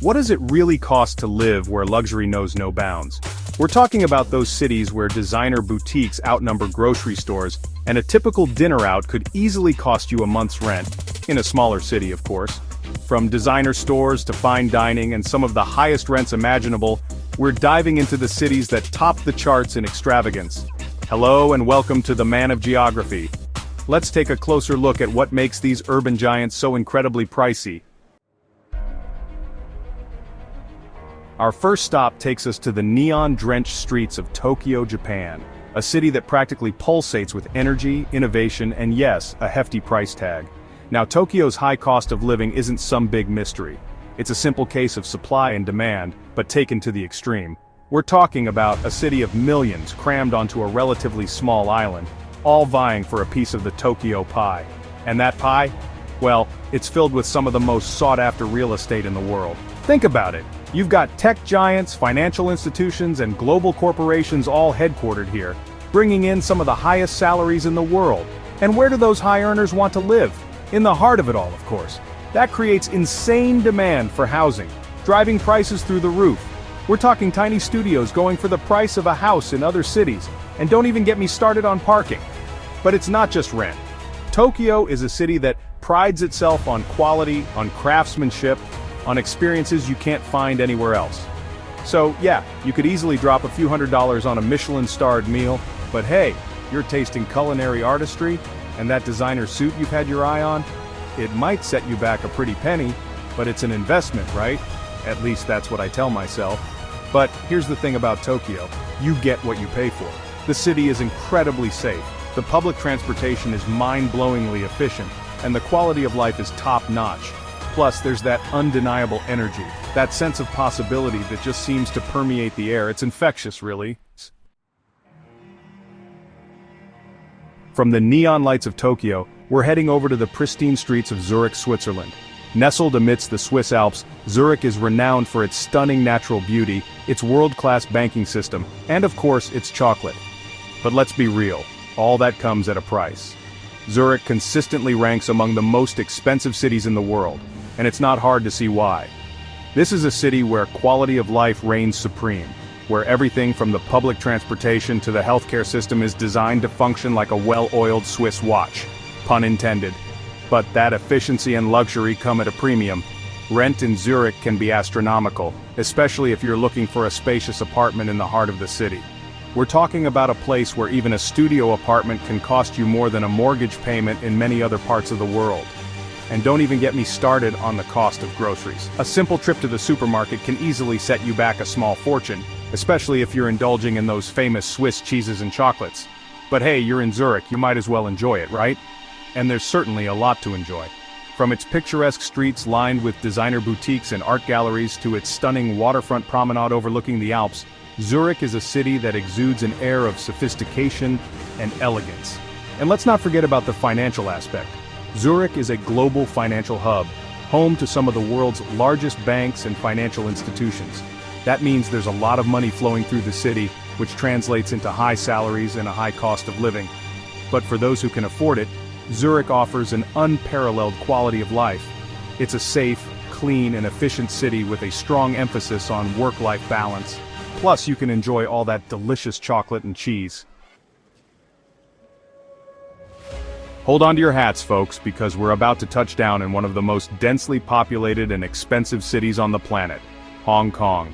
What does it really cost to live where luxury knows no bounds? We're talking about those cities where designer boutiques outnumber grocery stores, and a typical dinner out could easily cost you a month's rent, in a smaller city of course. From designer stores to fine dining and some of the highest rents imaginable, we're diving into the cities that top the charts in extravagance. Hello and welcome to the Man of Geography. Let's take a closer look at what makes these urban giants so incredibly pricey. Our first stop takes us to the neon-drenched streets of Tokyo, Japan, a city that practically pulsates with energy, innovation, and yes, a hefty price tag. Now, Tokyo's high cost of living isn't some big mystery. It's a simple case of supply and demand, but taken to the extreme. We're talking about a city of millions crammed onto a relatively small island, all vying for a piece of the Tokyo pie. And that pie? Well, it's filled with some of the most sought-after real estate in the world. Think about it. You've got tech giants, financial institutions, and global corporations all headquartered here, bringing in some of the highest salaries in the world. And where do those high earners want to live? In the heart of it all, of course. That creates insane demand for housing, driving prices through the roof. We're talking tiny studios going for the price of a house in other cities, and don't even get me started on parking. But it's not just rent. Tokyo is a city that prides itself on quality, on craftsmanship, on experiences you can't find anywhere else. So yeah, you could easily drop a few $100s on a Michelin-starred meal, but hey, you're tasting culinary artistry, and that designer suit you've had your eye on, it might set you back a pretty penny, but it's an investment, right? At least that's what I tell myself. But here's the thing about Tokyo, you get what you pay for. The city is incredibly safe, the public transportation is mind-blowingly efficient, and the quality of life is top-notch. Plus, there's that undeniable energy, that sense of possibility that just seems to permeate the air. It's infectious, really. From the neon lights of Tokyo, we're heading over to the pristine streets of Zurich, Switzerland. Nestled amidst the Swiss Alps, Zurich is renowned for its stunning natural beauty, its world-class banking system, and of course, its chocolate. But let's be real, all that comes at a price. Zurich consistently ranks among the most expensive cities in the world, and it's not hard to see why. This is a city where quality of life reigns supreme, where everything from the public transportation to the healthcare system is designed to function like a well-oiled Swiss watch, pun intended. But that efficiency and luxury come at a premium. Rent in Zurich can be astronomical, especially if you're looking for a spacious apartment in the heart of the city. We're talking about a place where even a studio apartment can cost you more than a mortgage payment in many other parts of the world. And don't even get me started on the cost of groceries. A simple trip to the supermarket can easily set you back a small fortune, especially if you're indulging in those famous Swiss cheeses and chocolates. But hey, you're in Zurich, you might as well enjoy it, right? And there's certainly a lot to enjoy. From its picturesque streets lined with designer boutiques and art galleries to its stunning waterfront promenade overlooking the Alps, Zurich is a city that exudes an air of sophistication and elegance. And let's not forget about the financial aspect. Zurich is a global financial hub, home to some of the world's largest banks and financial institutions. That means there's a lot of money flowing through the city, which translates into high salaries and a high cost of living. But for those who can afford it, Zurich offers an unparalleled quality of life. It's a safe, clean, and efficient city with a strong emphasis on work-life balance. Plus, you can enjoy all that delicious chocolate and cheese. Hold on to your hats, folks, because we're about to touch down in one of the most densely populated and expensive cities on the planet, Hong Kong.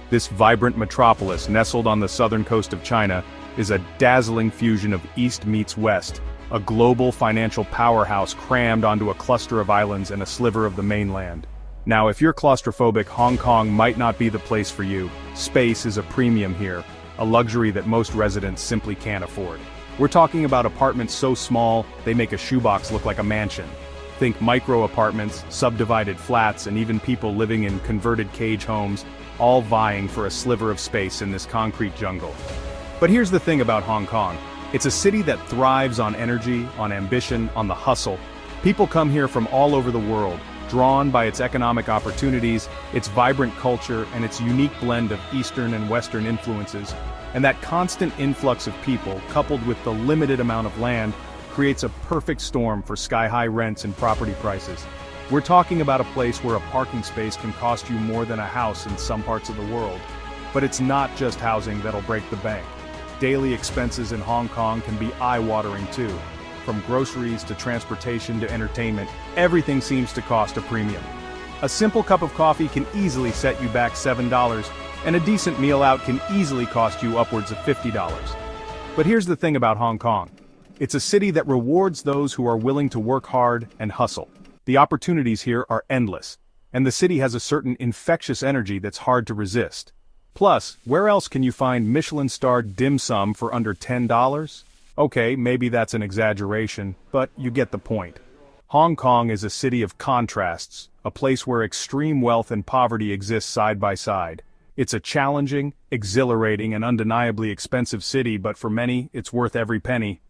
This vibrant metropolis nestled on the southern coast of China is a dazzling fusion of East meets West, a global financial powerhouse crammed onto a cluster of islands and a sliver of the mainland. Now, if you're claustrophobic, Hong Kong might not be the place for you. Space is a premium here, a luxury that most residents simply can't afford. We're talking about apartments so small, they make a shoebox look like a mansion. Think micro apartments, subdivided flats, and even people living in converted cage homes, all vying for a sliver of space in this concrete jungle. But here's the thing about Hong Kong. It's a city that thrives on energy, on ambition, on the hustle. People come here from all over the world, drawn by its economic opportunities, its vibrant culture, and its unique blend of Eastern and Western influences. And that constant influx of people, coupled with the limited amount of land, creates a perfect storm for sky-high rents and property prices. We're talking about a place where a parking space can cost you more than a house in some parts of the world. But it's not just housing that'll break the bank. Daily expenses in Hong Kong can be eye-watering too. From groceries to transportation to entertainment, everything seems to cost a premium. A simple cup of coffee can easily set you back $7, and a decent meal out can easily cost you upwards of $50. But here's the thing about Hong Kong. It's a city that rewards those who are willing to work hard and hustle. The opportunities here are endless, and the city has a certain infectious energy that's hard to resist. Plus, where else can you find Michelin-starred dim sum for under $10? Okay, maybe that's an exaggeration, but you get the point. Hong Kong is a city of contrasts, a place where extreme wealth and poverty exist side by side. It's a challenging, exhilarating, and undeniably expensive city, but for many, it's worth every penny.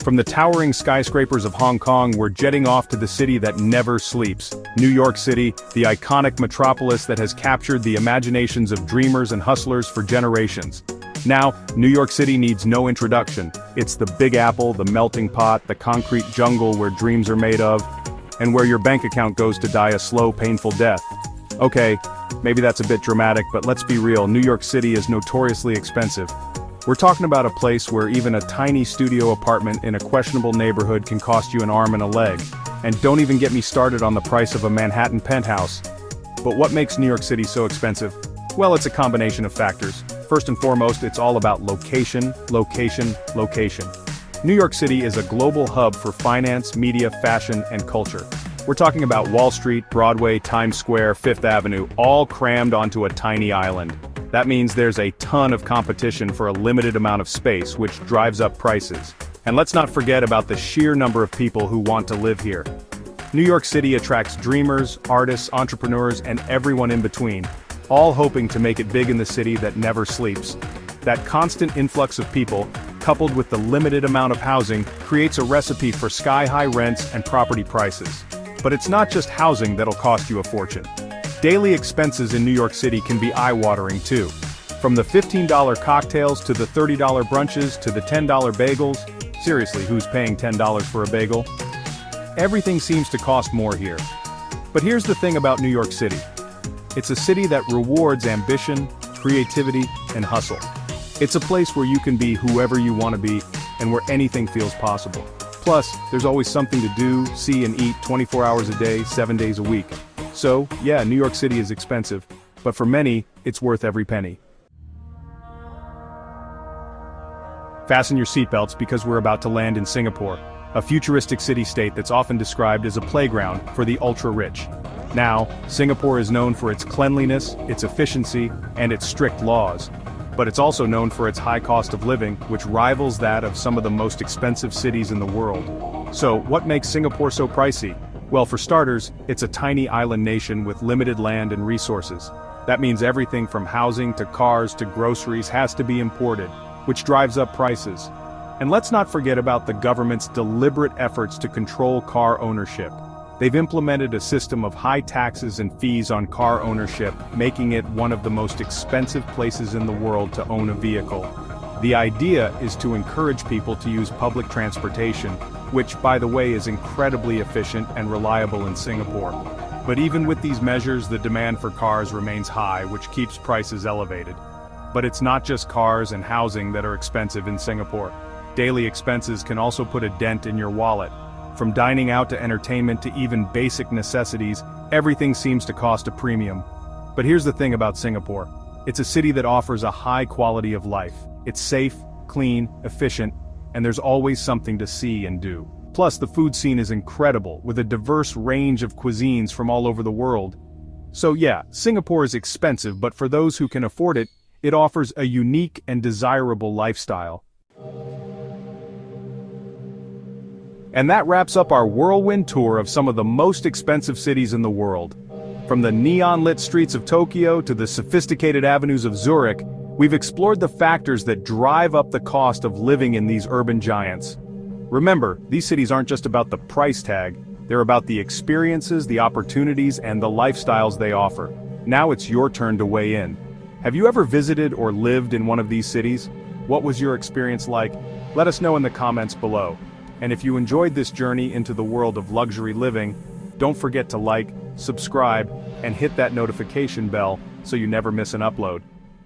From the towering skyscrapers of Hong Kong, we're jetting off to the city that never sleeps. New York City, the iconic metropolis that has captured the imaginations of dreamers and hustlers for generations. Now, New York City needs no introduction. It's the Big Apple, the melting pot, the concrete jungle where dreams are made of, and where your bank account goes to die a slow, painful death. Okay, maybe that's a bit dramatic, but let's be real, New York City is notoriously expensive. We're talking about a place where even a tiny studio apartment in a questionable neighborhood can cost you an arm and a leg. And don't even get me started on the price of a Manhattan penthouse. But what makes New York City so expensive? Well, it's a combination of factors. First and foremost, it's all about location, location, location. New York City is a global hub for finance, media, fashion, and culture. We're talking about Wall Street, Broadway, Times Square, Fifth Avenue, all crammed onto a tiny island. That means there's a ton of competition for a limited amount of space, which drives up prices. And let's not forget about the sheer number of people who want to live here. New York City attracts dreamers, artists, entrepreneurs, and everyone in between, all hoping to make it big in the city that never sleeps. That constant influx of people, coupled with the limited amount of housing, creates a recipe for sky-high rents and property prices. But it's not just housing that'll cost you a fortune. Daily expenses in New York City can be eye-watering too. From the $15 cocktails to the $30 brunches to the $10 bagels. Seriously, who's paying $10 for a bagel? Everything seems to cost more here. But here's the thing about New York City. It's a city that rewards ambition, creativity, and hustle. It's a place where you can be whoever you want to be, and where anything feels possible. Plus, there's always something to do, see, and eat 24 hours a day, 7 days a week. So, yeah, New York City is expensive, but for many, it's worth every penny. Fasten your seatbelts because we're about to land in Singapore, a futuristic city-state that's often described as a playground for the ultra-rich. Now, Singapore is known for its cleanliness, its efficiency, and its strict laws. But it's also known for its high cost of living, which rivals that of some of the most expensive cities in the world. So, what makes Singapore so pricey? Well, for starters, it's a tiny island nation with limited land and resources. That means everything from housing to cars to groceries has to be imported, which drives up prices. And let's not forget about the government's deliberate efforts to control car ownership. They've implemented a system of high taxes and fees on car ownership, making it one of the most expensive places in the world to own a vehicle. The idea is to encourage people to use public transportation, which, by the way, is incredibly efficient and reliable in Singapore. But even with these measures, the demand for cars remains high, which keeps prices elevated. But it's not just cars and housing that are expensive in Singapore. Daily expenses can also put a dent in your wallet. From dining out to entertainment to even basic necessities, everything seems to cost a premium. But here's the thing about Singapore. It's a city that offers a high quality of life. It's safe, clean, efficient, and there's always something to see and do. Plus, the food scene is incredible, with a diverse range of cuisines from all over the world. So yeah, Singapore is expensive, but for those who can afford it, it offers a unique and desirable lifestyle. And that wraps up our whirlwind tour of some of the most expensive cities in the world. From the neon-lit streets of Tokyo to the sophisticated avenues of Zurich, we've explored the factors that drive up the cost of living in these urban giants. Remember, these cities aren't just about the price tag, they're about the experiences, the opportunities, and the lifestyles they offer. Now it's your turn to weigh in. Have you ever visited or lived in one of these cities? What was your experience like? Let us know in the comments below. And if you enjoyed this journey into the world of luxury living, don't forget to like, subscribe, and hit that notification bell so you never miss an upload.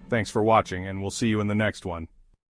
Thanks for watching, and we'll see you in the next one.